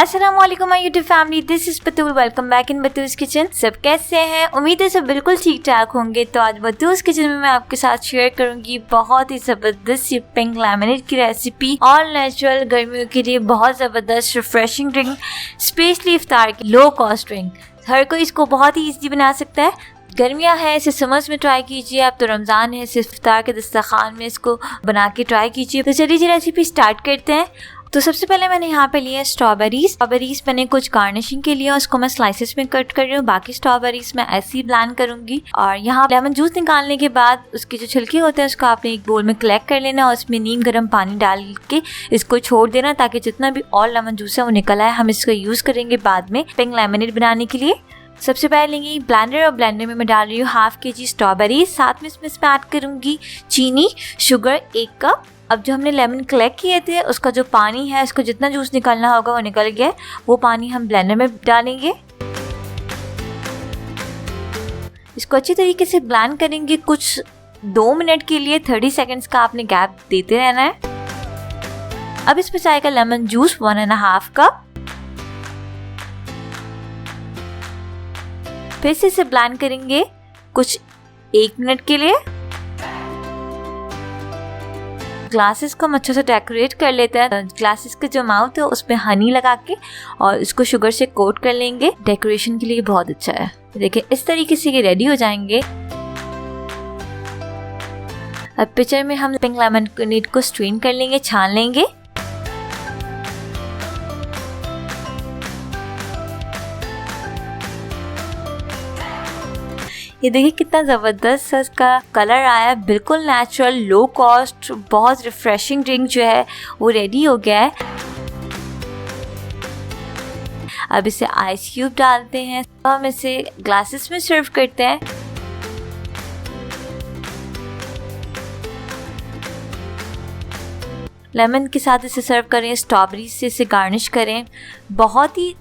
अस्सलाम वालेकुम my YouTube family, this is Batool. Welcome back in Batool's kitchen. सब कैसे हैं? उम्मीद है सब बिल्कुल ठीक ठाक होंगे। तो आज बतूल्स किचन में मैं आपके साथ शेयर करूंगी बहुत ही ज़बरदस्त ये पिंक लेमनेड की रेसिपी। ऑल नेचुरल, गर्मियों के लिए बहुत ज़बरदस्त रिफ्रेशिंग ड्रिंक, स्पेशली इफ्तार की लो कॉस्ट ड्रिंक। हर कोई इसको बहुत ही ईजी बना सकता है। गर्मियाँ हैं, इसे समर्स में ट्राई कीजिए आप, तो रमज़ान है, इसे इफ्तार के दस्तरखान में इसको बना के ट्राई कीजिए। तो चलिए रेसिपी स्टार्ट करते हैं। तो सबसे पहले मैंने यहाँ पे लिए स्ट्रॉबेरीज मैंने कुछ गार्निशिंग के लिए, उसको मैं स्लाइसेस में कट कर रही हूँ। बाकी स्ट्रॉबेरीज मैं ऐसे ही ब्लेंड करूंगी। और यहाँ लेमन जूस निकालने के बाद उसके जो छिलके होते हैं उसको आपने एक बोल में कलेक्ट कर लेना और उसमें नीम गर्म पानी डाल के इसको छोड़ देना ताकि जितना भी और लेमन जूस है वो निकल आए। हम इसको यूज करेंगे बाद में पिंक लेमनेड बनाने के लिए। सबसे पहले लेंगे ब्लेंडर और ब्लेंडर में मैं डाल रही हूँ हाफ kg स्ट्रॉबेरी, साथ में इसमें ऐड करूंगी चीनी, शुगर 1 कप। अब जो हमने लेमन कलेक्ट किए थे उसका जो पानी है, उसको जितना जूस निकालना होगा वो निकल गया, वो पानी हम ब्लेंडर में डालेंगे। इसको अच्छी तरीके से ब्लेंड करेंगे कुछ 2 मिनट के लिए। 30 सेकेंड्स का आपने गैप देते रहना है। अब इसमें जाएगा लेमन जूस 1.5 कप। फिर से इसे ब्लेंड करेंगे कुछ 1 मिनट के लिए। ग्लासेस को हम अच्छे से डेकोरेट कर लेते हैं। ग्लासेस का जो माउथ है उसमें हनी लगा के और इसको शुगर से कोट कर लेंगे। डेकोरेशन के लिए बहुत अच्छा है। देखिए इस तरीके से ये रेडी हो जाएंगे। अब पिक्चर में हम पिंक लेमनेड को स्ट्रेन कर लेंगे, छान लेंगे। ये देखिए कितना ज़बरदस्त इसका कलर आया, बिल्कुल नेचुरल, लो कॉस्ट, बहुत रिफ्रेशिंग ड्रिंक जो है वो रेडी हो गया है। अब इसे आइस क्यूब डालते हैं, हम इसे ग्लासेस में सर्व करते हैं। लेमन के साथ इसे सर्व करें, स्ट्रॉबेरी से इसे गार्निश करें। बहुत ही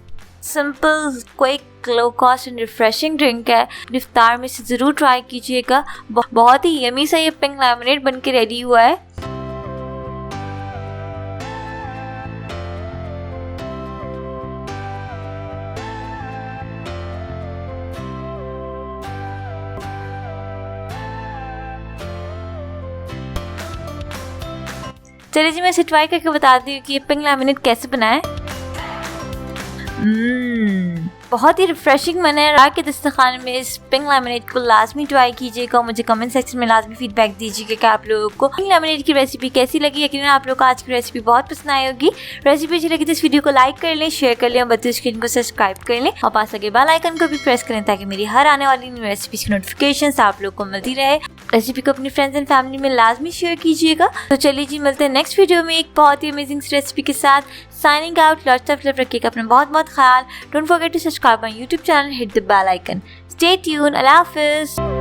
simple, quick, low cost and refreshing drink है। इफ्तार में इसे ज़रूर ट्राई कीजिएगा। बहुत ही यमी सा ये पिंक लेमनेड बन के रेडी हुआ है। चलिए जी मैं इसे ट्राई करके बताती हूँ कि ये पिंक लेमनेड कैसे बनाए। बहुत ही रिफ्रेशिंग बना है। रात के दस्तरखान में इस पिंक लेमनेड को लाजमी ट्राई कीजिएगा। मुझे कमेंट सेक्शन में लाजमी फीडबैक दीजिएगा कि आप लोगों को पिंक लेमनेड की रेसिपी कैसी लगी। यकीनन आप लोगों को आज की रेसिपी बहुत पसंद आई होगी। रेसिपी अच्छी लगी तो इस वीडियो को लाइक कर लें, शेयर कर लें और बतूल्स किचन को सब्सक्राइब कर लें और पास लगे बेल आइकन को भी प्रेस करें ताकि मेरी हर आने वाली न्यू रेसिपी की नोटिफिकेशन आप लोग को मिलती रहे। रेसिपी को अपनी फ्रेंड्स एंड फैमिली में लाजमी शेयर कीजिएगा। तो चलिए जी मिलते हैं नेक्स्ट वीडियो में एक बहुत ही अमेजिंग रेसिपी के साथ। Signing out, lots of love, रखिएगा अपना बहुत बहुत ख्याल। Don't forget to subscribe my YouTube channel, hit the bell icon. Stay tune, अल्लाह हाफिज़।